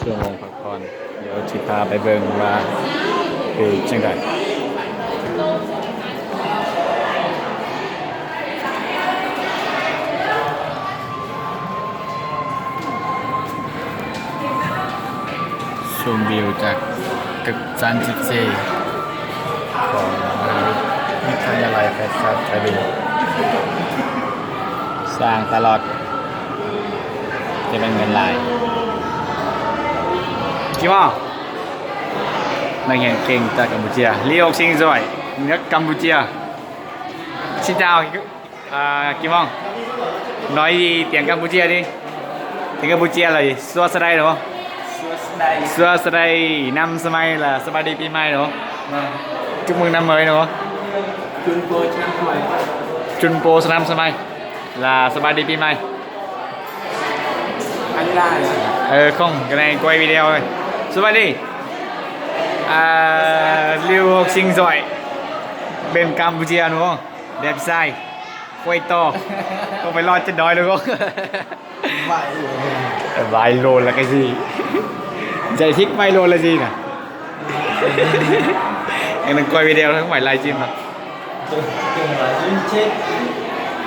ชั่วโมงพักผ่อนเดี๋ยวสิพาไปเบิ่งว่าคือจังไดชมวิวจากตึกซันซิตี้ของวิทยาลัยแฟชั่นไทยสร้างตลอดจะเป็นเงินลายกี่ว่านักเก่งจากกัมพูชีลีโอซิงซอยนักกัมพูชีxin chào Kim Phong nói gì tiếng Campuchia đi tiếng Campuchia là gì Sua Sadai đúng không Sua Sadai năm Samai là Sabadi Pi Mai đúng không chúc mừng năm mới đúng không Chunpo năm Samai là Sabadi Pi Mai anh là không cái này quay video thôi Sabadi lưu học sinh giỏi bên Campuchia đúng không đẹp trai quay to không phải lo trên đói đúng không vài lô là cái gì giải thích vài lô là gì nè em đang quay video không phải livestream mà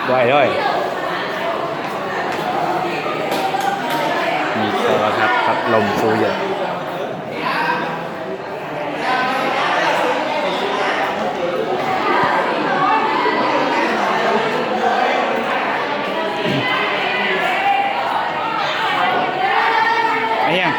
vậy thôiมีโทรทัศน์พัดลมฟูเยอะไอ้ยัง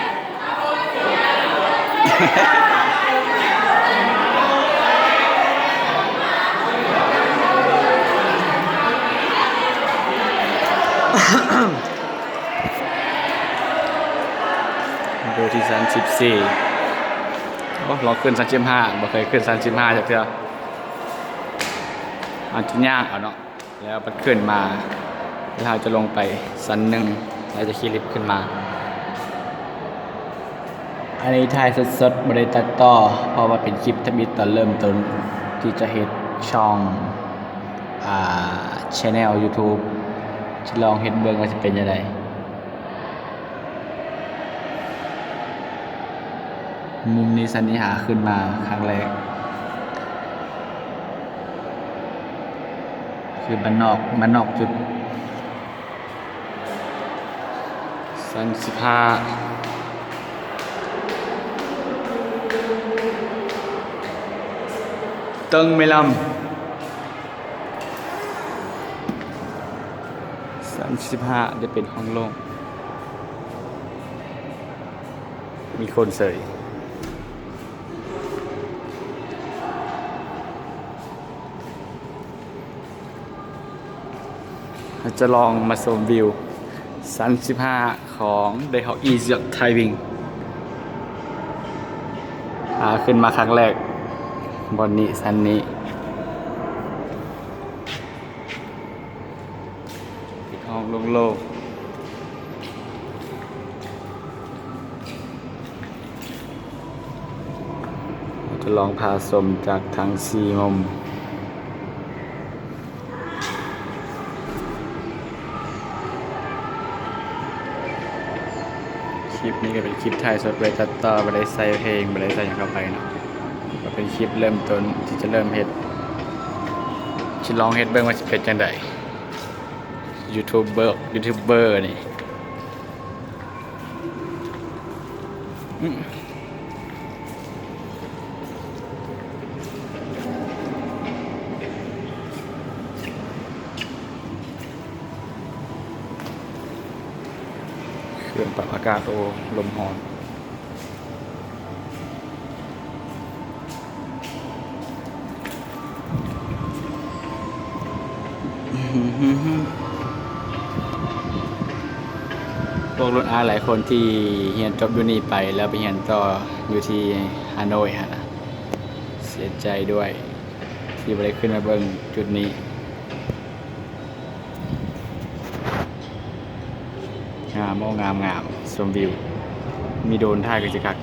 ดูที่34โอ้ลองขึ้น35บ่เคยขึ้น35จากเทื่ออาจจะยากเอาเนาะแล้วมันขึ้นมาเราจะลงไปชั้น1เราจะขี่ลิฟต์ขึ้นมาอันนี้ถ่ายสดๆบ่ได้ตัดต่อเพราะว่าเป็นคลิปทมิตตอนเริ่มต้นที่จะเฮ็ดช่องchannel YouTube จะลองเฮ็ดเบิ่งว่าจะเป็นยังไงมุมนี้สันนิหาขึ้นมาครั้งแรกคือบ้านนอกจุดสัน15เติงไม่ลำ35จะเป็นห้องโล่งมีคนเสยจะลองมาชมวิว35ของไดฮอกอีเซียไทวิงขึ้นมาครั้งแรกบนนี้สันนี้ห้องโล่งๆจะลองพาชมจากทางซีงมคลิปนี้ก็เป็นคลิปถ่ายสดไว้ตัดต่อไม่ได้ใส่เพลงไม่ได้ใส่อย่างเข้าไปเนาะก็เป็นคลิปเริ่มต้นที่จะเริ่มเฮ็ดชิลองเฮ็ดเบิ่งว่าสิเป็นจังไดยูทูบเบอร์นี่เครื่องปรับอากาศลมร้อนพวกรุ่นอาหลายคนที่เรียนจบอยู่นี่ไปแล้วไปเรียนต่ออยู่ที่ฮานอยฮะนะเสียใจด้วยที่ไม่ได้ขึ้นมาเบิ่งจุดนี้งามชมวิวมีโดนท่ากันจิกัก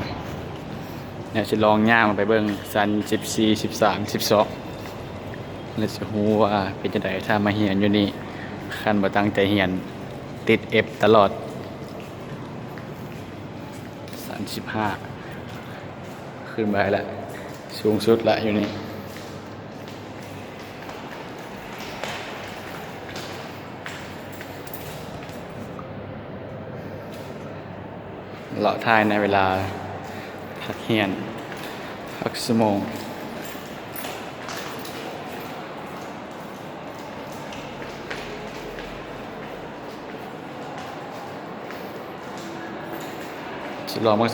เนี่ยจะลองย่างไปเบิ่งซัน14 13 12แล้วจะรู้ว่าเป็นจังไดถ้ามาเรียนอยู่นี่คันบ่ตั้งใจเรียนติด F ตลอด 35ขึ้นไปแล้วสูงสุดละอยู่นี่เลาะทายในเวลาพักเฮียนพักชั่วโมงลองเมื่อ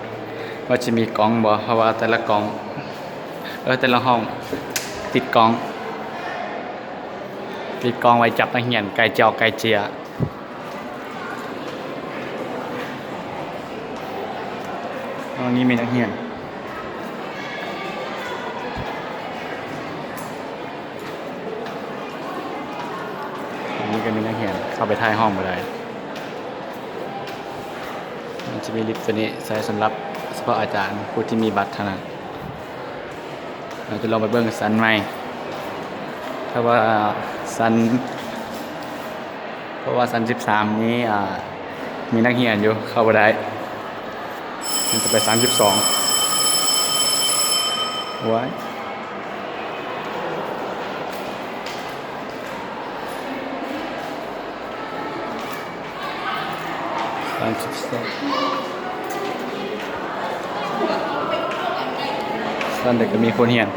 23ว่าจะมีกล้องบ่เพราะว่าแต่ละกล้องแต่ละห้องติดกล้องไว้จับนักเรียนไกลเจาะไกลเจียตอนนี้มีนักเรียนตอนนี้ก็มีนักเรียนเข้าไปท้ายห้องบ่ได้มันจะมีลิฟต์ตัวนี้ใช้สำหรับเฉพาะอาจารย์ผู้ที่มีบัตรเท่านั้นเราจะลองไปเบิ่งสันใหม่เพราะว่าสัน13นี้มีนักเรียนอยู่เข้าไปได้มันจะไป32ไว้ตอนเด็กก็มีคนเหียน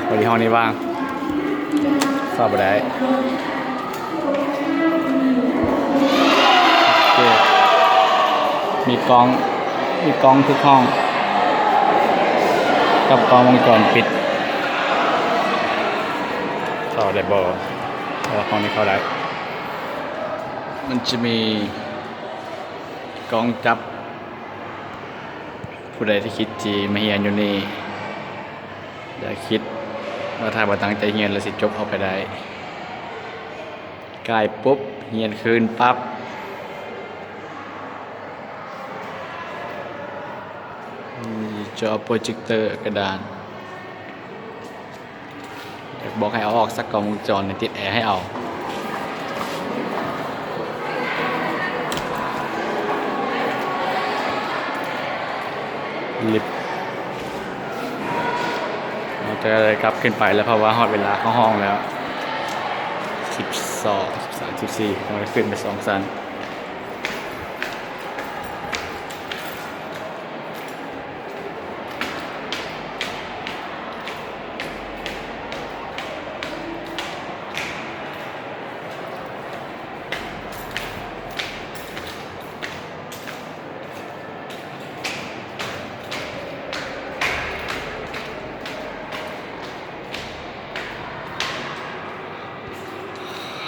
พอดีห้องนี้ว่างเข้าไปได้โอเคมีกล้องทุกห้องกับกล้องวงจรปิดเข้าได้บ่ห้องนี้เข้าได้มันจะมีกล้องจับผู้ใดที่คิดจีมาเฮียนอยู่นี่อย่าคิดว่าถ้าบ่ตั้งใจเฮียนแล้วสิจบเข้าไปได้กลายปุ๊บเฮียนคืนปั๊บจอโปรเจคเตอร์กระดานอยากบอกให้เอาออกสักกล้องวงจรติดแอร์ให้เอาลิฟต์เราจะกลับขึ้นไปแล้วเพราะว่าฮอดเวลาเข้าห้องแล้ว12 13 14เราขึ้นไป2ชั้น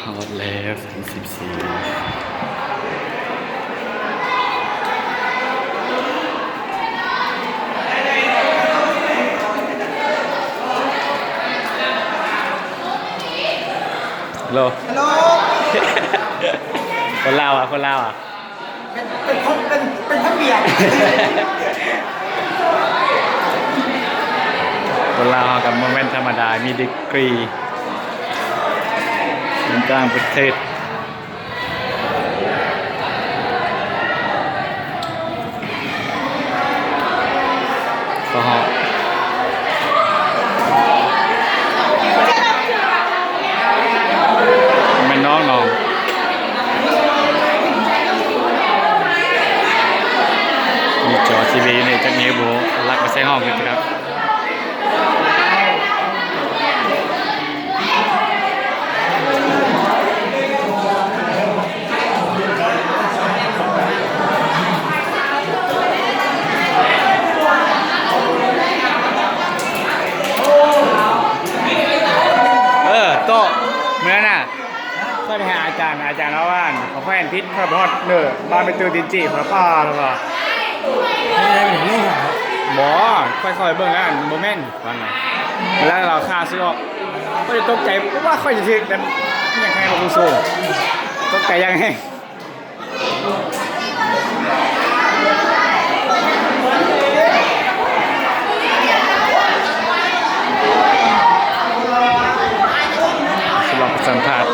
ฮอตแล้ว34ฮัลโหลคนลาวอ่ะเป็นพ่อเมียคนลาวกับโมเมนต์ธรรมดามีดีกรีเป็นต่างประเทศก็ฮะเป็นน้องมีจอทีวีในจักรนี้โบลักมาใส่ห้องกันครับโต๊ะเมื่อน่ะก็ไปหาอาจารย์แล้วว่าเขาแฟนพิษพระบอสเนอบ้านไปตือตินจีพระป้าหรือเปล่าไม่ได้เป็นเรื่องหรอค่อยๆเบิ่งแล้วโมเมนต์ฟังไงแล้วเราค่าซื้อออกก็จะตกใจเพราะว่าค่อยจะซื้อกันยังไงบอกคุณสู้ตกใจยังไงสัมภาษณ์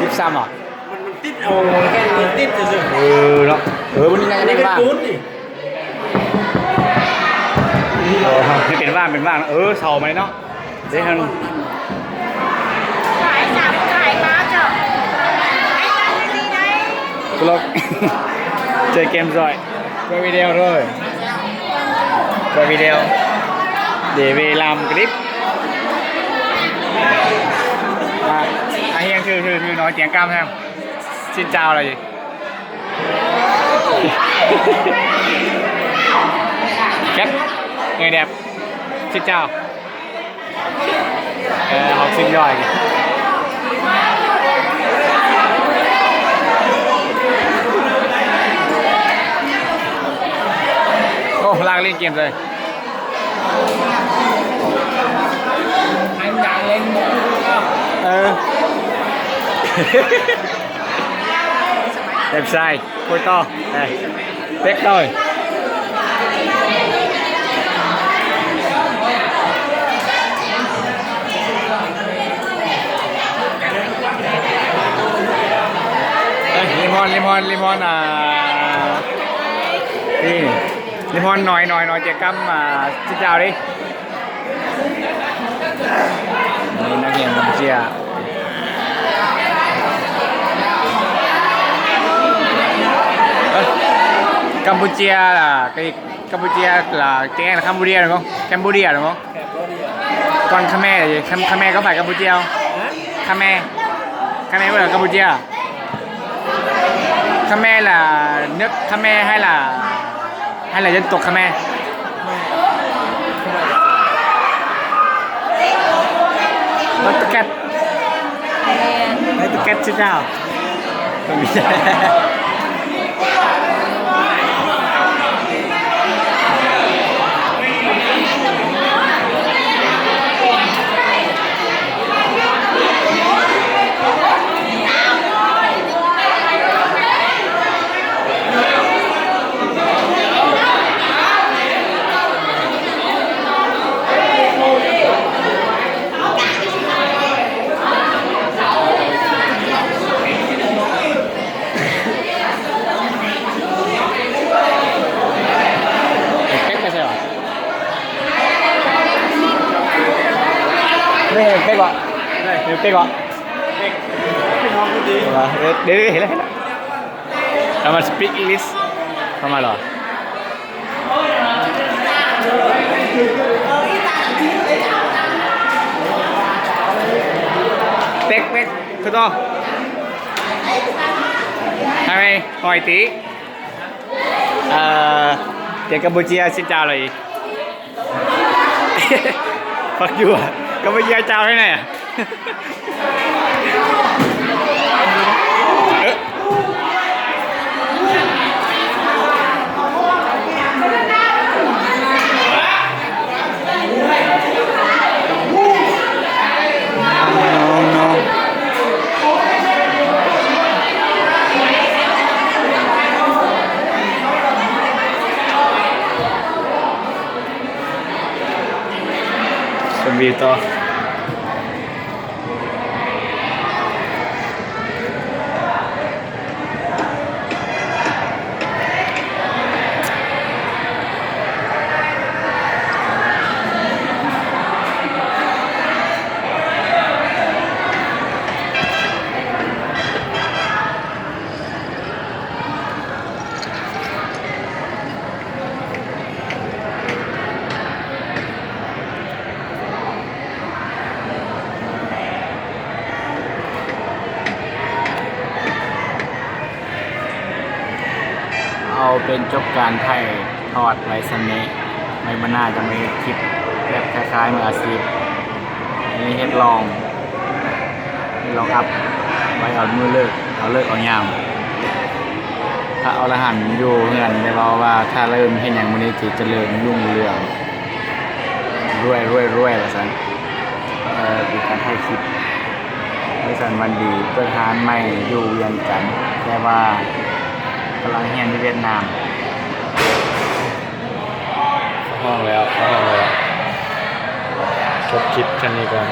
13เหรอ มันติดเอาแค่นี้ติดเฉย เนาะวันนี้น่าจะ นี่ เป็น เป็น บ้าน ปูนนี่ ไม่เป็นบ้านเป็นบ้านเสาไหมเนาะเดี๋ยวท่าน Phải sắm cải má chở. Anh ăn cái gì đấy? กุลก เจอเกมซอยกดวิดีโอด้วยกดวิดีโอเดี๋ยวเวลามคลิปเฮียงคือน้อยเสียงกล้ามแทมชินเจ้าอะไรอยู่ แคปเงยแดบชินเจ้าhọc sinh giỏi ô lang lên kìm rồi anh đang lên đẹp sai khôi to đây tết thôi limon đi limon nói trẻ căm mà xin chào đi đây nó hiện Campuchia Campuchia là cái Campuchia là tiếng Anh là Cambodia đúng không? Cambodia đúng không? Còn Khmer là gì? Khmer có phải Campuchia không? Khmer Khmer có là Campuchia à? Khmer là nước Khmer hay là dân tộc Khmer? Tôi kết tôi kết chứ sao? Không biết. Đây cây gọi. Đây cây gọi. Đấy hết rồi. Sama speak English. Sama lo. Tek cứ to. Hai mày hỏi tí. Tiếng Campuchia xin chào là gì? Fuck you à? Campuchia chào thế này à? Vitoเอาเป็นจบการถ่ายทอดไว้สันนี้ไม่มาน่าจะมีคลิปแบบคล้ายๆมืออาชีพนี่เฮ็ดลองอัพไว้เอามือเลิกเอายามถ้าเอาละหันอยู่เงินได้บอกว่าถ้าเริ่มเห็นอย่างมื้อนี้จะเจริญรุ่งเรืองรวยว่าซั่นเป็นการถ่ายคลิปไว้สันวันดีเปิดร้านใหม่อยู่เวียงจันทน์แต่ว่ากำลังเฮียนที่เวียดนามห้องแล้วจบคลิปแค่นี้ก่อน